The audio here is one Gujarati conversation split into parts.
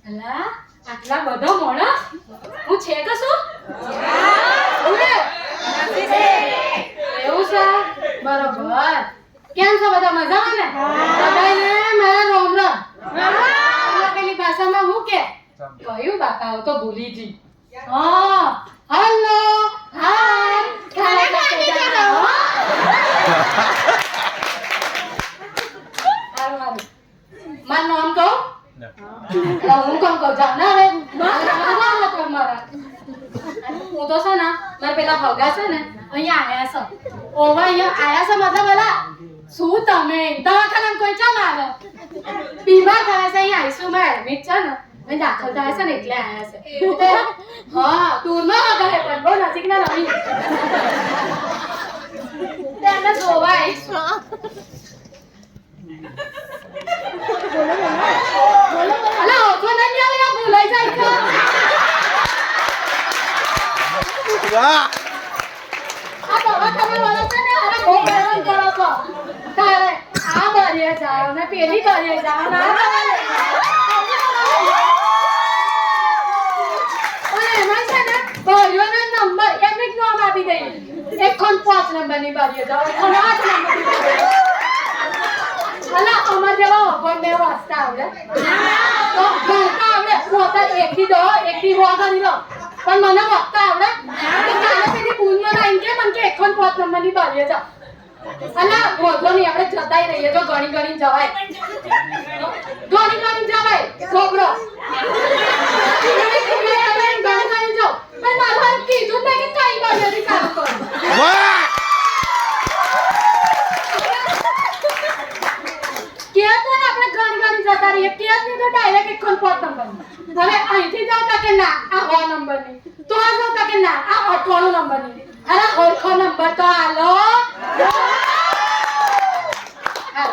અલા આટલા બધો મોણસ હું છે કે શું? એવું છે બરોબર. કેમ છો બધા મજામાં ને? બધાને મારા રોમ રોમ. પેલી ભાષામાં હું કે કયું બાપા હું તો ભૂલી ગઈ. હા હેલો હાય ખાવા હારું મારું નામ કહું? હું કોણ કહું જાવ ને હવે હું તો છે ને મારા પેલા ભગા છે ને અહીંયા આયા છો. ઓવા અહીંયા આયા છો મતલબ પેલા શું તમે દવાખાના કોઈ ચાલ આવે બીમાર થાય છે અહીંયા આઈસીયુમાં એડમિટ છે ને મેં દાખલ થાય છે ને એટલે આયા છે. હા દૂરમાં વગાડે પણ બહુ નજીક ના રહી તેને જોવા આવીશું. અલા ઓછો નહીં આવે યા ભૂલાઈ જાય છે. વાહ આ દવાખાના વાળા છે ને અરે બહુ હેરાન કરો છો. તારે આ બારીએ જાઓ ને પેલી બારીએ જાઓ ને એમાં છે ને બારીઓનો નંબર એમને જ નામ આપી દઈએ. 105 નંબરની બારીએ જાઓ 108 નંબરની. અલા અમાર જેવા અભણ ને વાંચતા આવડે તો ગણતા આવડે પોતા 1 થી 10 1 થી 9 કરી લો પણ મને વાંચતા આવડે તો કાલે પેલી બૂન મને આઈને કે મને કે 105 નંબરની બારીએ જાઓ. અલા બોલો નહીં આપણે જતાઈ રહીએ તો ગણી ગણી જવાય ગણી ગણી જવાય છોકરો ગણી ગણી જાઓ પણ મારું કીધું ને કે કઈ બારીઓથી ચાલુ કરો. વાહ આપણે ગણ ગણી જતા રહીએ કે જ નહીં તો ડાયરેક્ટ 105 નંબર. હવે અહીંથી જાવતા કે ના આ 9 નંબરની તો આ જાવતા કે ના આ 98 નંબરની. અરે ઓળખો નંબર તો હાલો આ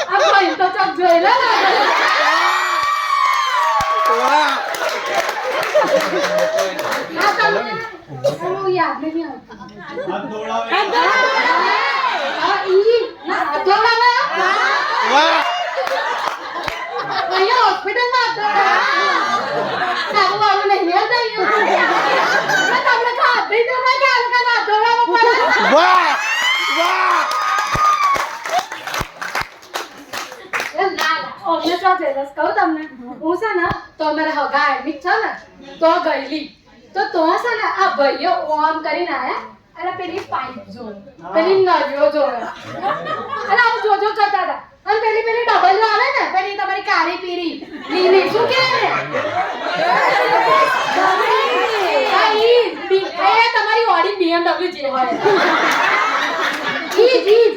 ભાઈ તો ચક જોઈ લે યાદ નહીં કહું તમને હું છે ને તો અમારા હગા એડમિટ છે ને તો ગયેલી તો છે ને આ ભાઈઓ ઓમ કરીને આયા અને પેલી પાઇપ જો પેલી નળીઓ જો અને આવું જોજો કરતા હતા અને પેલી ડબલ આવે ને પેલી તમારી કાળી પીરી લીલી શું કે ને તમારી ઓડી BMW જે હોય ઈ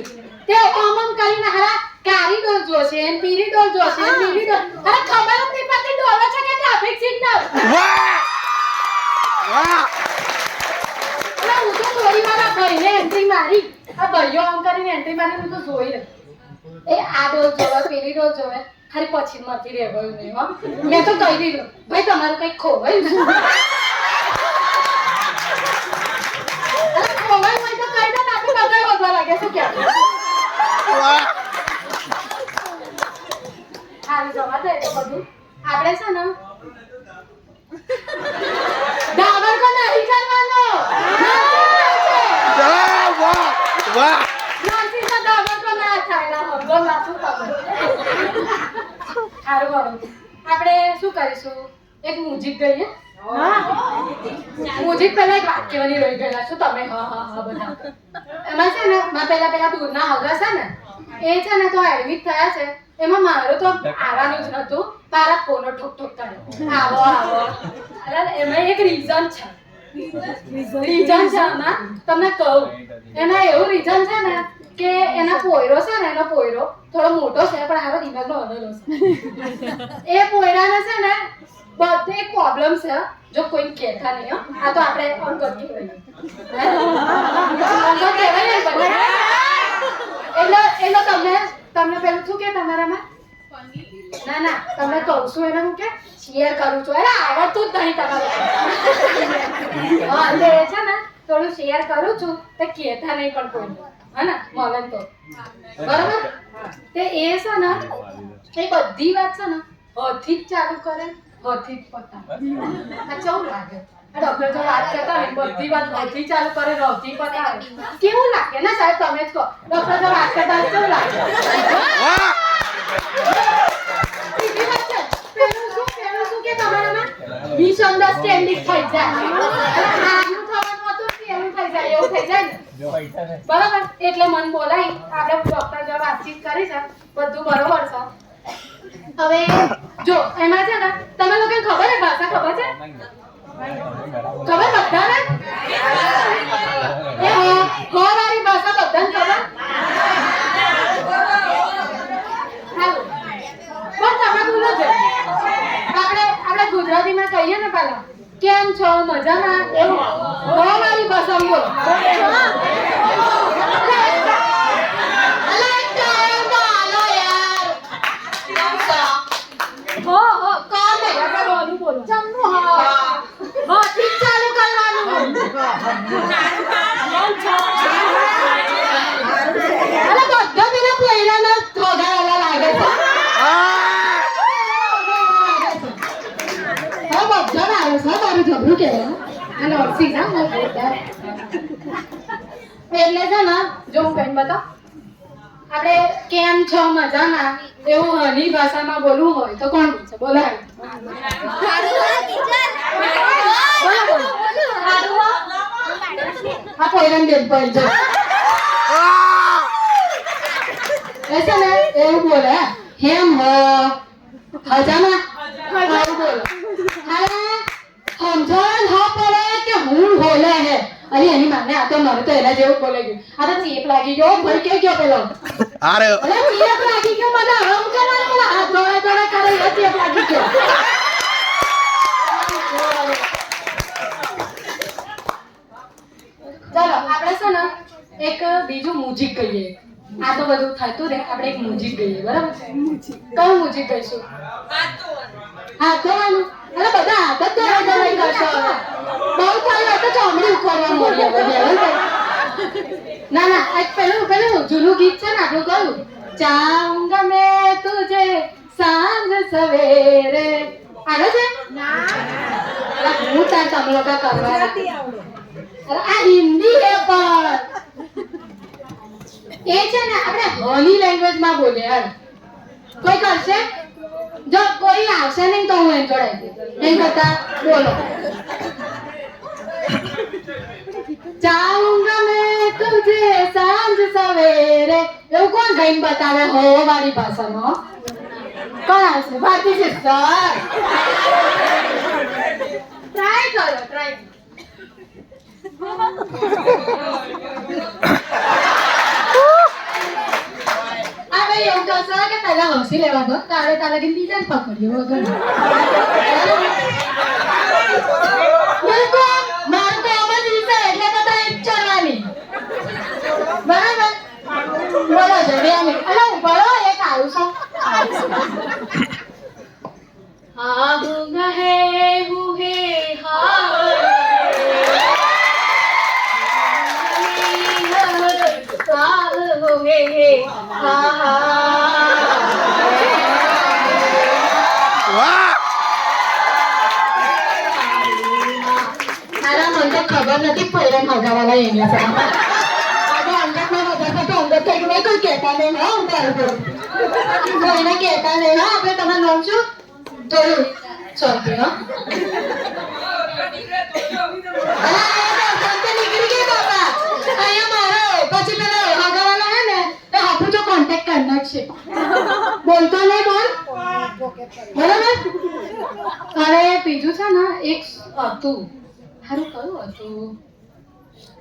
તે ઓમ કરીને હારા કાળી ડોલ જોશે અને પીરી ડોલ જોશે અને લીલી ડોલ અરે ખબર જ નહીં પડતી ડોલ છે કે ટ્રાફિક સિગ્નલ. વાહ વાહ હું તો થોડી વાર આ ભાઈને એન્ટ્રી મારી આ ભાઈઓ આમ કરીને એન્ટ્રી મારી હું તો જોઈ રહી એ આ ડોલ જોવે પેલી ડોલ જોવે ખાલી પછી માંથી રહેવાયું નહીં હો. મેં તો કહી દીધું ભાઈ તમારું કંઈક ખોવાય ને ખોવાય હોય તો કહી દો આપણે બધા વધવા લાગે શું ક્યાં હારી જવા દે તો બધું આપણે છે ને ડાબર કો નહીં કરવાનો. વાહ વાહ નાસી તો ડાબર કો ના થાય હંગો નાસું તમે. હારું હારું આપણે શું કરીશું એક મ્યુઝિક ગઈએ. હા મ્યુઝિક પહેલા એક વાક્યવાની રહી ગયેલા શું તમે હા હા હા બધા એમાં છે ને માં પેલા દૂરના હગા છે ને એ છે ને તો એડમિટ થયા છે. એમાં મારું તો આવવાનું જ નતું તારા ફોનો ઠોક ઠોક કરે આવો આવો. અરે એમાં એક રીઝન છે આમાં તમને કહું એમાં એવું રીઝન છે ને કે એના પોયરો છે ને એનો પોયરો થોડો મોટો છે પણ હારો દિમાગનો અનલો છે. એ પોયરાને છે ને બધે એક પ્રોબ્લેમ છે જો કોઈ કહેતા નહીં આ તો આપણે અંગત કહેવાય એટલે તમને પેલું શું કે તમારામાં ના ના તમને કહું છું એને હું કે શેર કરું છું અરે આવડતું જ નહીં તમારે હા એટલે છે ને થોડું શેર કરું છું તો કહેતા નહીં પણ કોઈ હે ને મળે તો બરાબર તે એ છે ને એ બધી વાત છે ને હથી જ ચાલુ કરે હથી જ પતાવે આ કેવું લાગે આ ડોક્ટર જો વાત કરતા હોય બધી વાત હથી ચાલુ કરે હથી પતાવે કેવું લાગે ને સાહેબ તમે જ કહો ડોક્ટર જો વાત કરતા હોય કેવું લાગે સીધી વાત છે પેલું શું કે તમારામાં મિસઅન્ડરસ્ટેન્ડિંગ થઈ જાય આનું થવાનું હતું કે એવું થઈ જાય એવું થઈ જાય ને બરાબર એટલે મન બોલાય આપણે ડોક્ટર જો વાતચીત કરી છે બધું બરોબર છે હવે જો એમાં છે ને તમે લોકોને ખબર છે ભાષા ખબર છે ખબર બધાને એ વાળી ભાષા બધાને ખબર હાલો પણ તમે બોલો છો આપણે ગુજરાતીમાં કહીએ ને પહેલા કેમ છો મજામાં એવું વાળી ભાષામાં બોલો એટલે છે ને જો હું કઈ બતાવ આપણે કેમ છો મજામાં એવું હની ભાષામાં બોલવું હોય તો કોણ બોલશે બોલો આ પોઈરન બેન પર જો ऐसे ને એવું બોલે હેમ હો હજામાં એવું બોલો અરે સમજણ હા પડે કે હું બોલે હે અરે એની માને આ તો મારે તો એના જેવું બોલે ગયું આ તો ચેપ લાગી ગયો ભાઈ કે ગયો પેલો અરે ચેપ લાગી ગયો મને હમ કરવા મને હાથ જોડે જોડે કરે એ ચેપ લાગી ગયો ચાલો આપણે છે ને એક બીજું મ્યુઝિક કહીએ આ તો બધું થતું રે આપણે એક મ્યુઝિક ગઈએ બરાબર કયું મ્યુઝિક ગઈશું હા કહેવાનું અરે બધા હાથ જ તો નહીં કરશો બહુ થાય તો ચોમડી ઉખડવા મળ્યા ના ના એક પેલું જૂનું ગીત છે ને આપણું કયું ચાહુંગા મેં તુજે સાંજ સવેરે આવે છે ના હું તાર તમે લોકો કરવા અરે આ હિન્દી હે પણ એ છે ને આપણે હોલી લેંગ્વેજમાં બોલે યાર કોઈ કરશે જો કોઈ આવશે નહીં તો હું જોડાઈ નહીં કરતા બોલો ચાહુંગા મેં તુજે સાંજ સવેરે એવું કોણ ગાઈને બતાવે હો વાળી ભાષામાં કોણ આવશે ભારતી સિસ્ટર ટ્રાય કરો ટ્રાય એવું કરશો કે પહેલા હસી લેવા દો તારે તારે બીજા પકડ્યો વગર બિલકુલ મારું તો આમ જ રીતે એટલે તો તારે ચડવાની બરાબર બોલો છે બે મિનિટ અરે ઉભો એક આવું છું હા હું હે હા ખબર નથી ફૈરન મજાવાળા એના આજે અંગતમાં બધા તો અંગત થઈ ગયું કોઈ કહેતા નહીં હા કોઈને કહેતા નહીં હા આપણે તમારું નામ શું જોયું સોરી હા નીકળી ગઈ બાપા અહીંયા મારો પછી પેલા હગાવાલા હે ને તો હાથું જો કોન્ટેક્ટ કરનાર છે બોલતો નહીં બોલ બરાબર અરે બીજું છે ને એક હતું હારું કયું હતું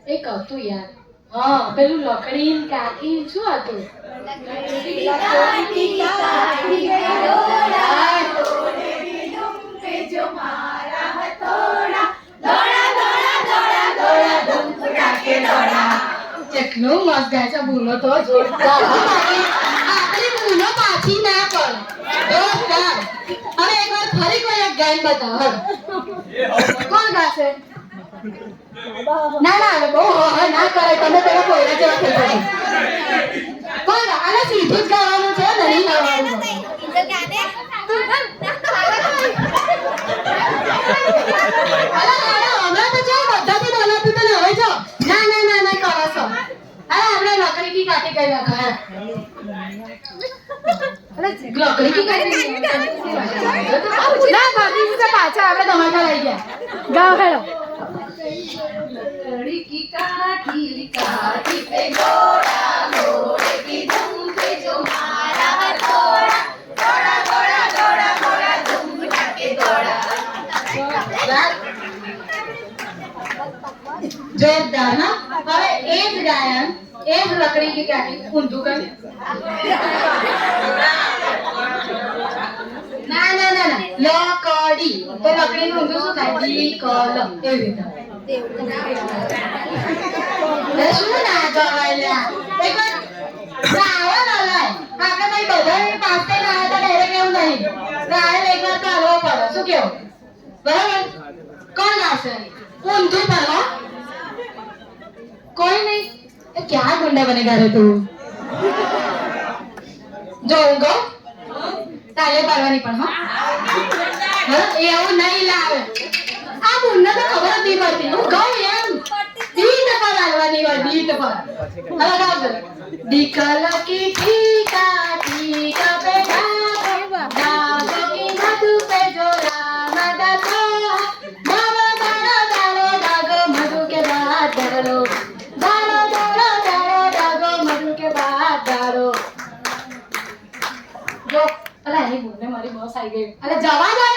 એક હતું યાર હા પેલું લકડી કાકી શું હતું કેટલું મસ્ત ગાય છે ભૂલો તો જોરદાર આપણી ભૂલો પાછી ના પડે જોરદાર હવે એકવાર ફરી કોઈ એક ગાયન બતાવો કોણ ગાશે ના ના બહુ ના કરે તમે પેલા કોઈના જેવા થઈ જાય કોણ આને સીધું જ ગાવાનું पार्टी कई रखा है अरे लकड़ी की कई ना भाभी से पाछा આપણે ધમાકા લઈ ગયા ગાઓ હેલો लकड़ी की काठी पे घोड़ा घोड़े की धूम पे जो मारा घोड़ा घोड़ा घोड़ा घोड़ा घोड़ा धूम के घोड़ा जोरदार ना હવે એ જ ગાયન એ જ લકડી की काठी ઊંધું કરી ના ના ના ના લકડી તો લકડી નું ઊંધું શું થાય ડી કલ એવી રીતે શું ના ગવાયલા એક ગાવા ના લાય આપણે ભાઈ બધા પાસે ના આવે તો ડાયરેક્ટ એવું નહીં ગાયલ એકવાર કાઢવો પડે શું કેવું બરાબર કોણ ગાશે ઊંધું પડો कोई नहीं ये क्या गुंडा बनेगा रे तू જોઉંગો તાલે પાડવાની પણ હા એ આવું નહીં લાવે આ મુન્ના તો ખબર જ નહીં પડતી હું કહું એમ દીટ પર આવવાની હોય દીટ પર હવે ગાવ દીકલ કી ઠીકા ઠીકા पे दागो की मधु पे जो राम दागो दागो दागो दागो दागो मधु के बाद दागो दागो दागो दागो दागो मधु के बाद दागो जो अरे नहीं बोलने मारी बॉस आई गई अरे जवा दो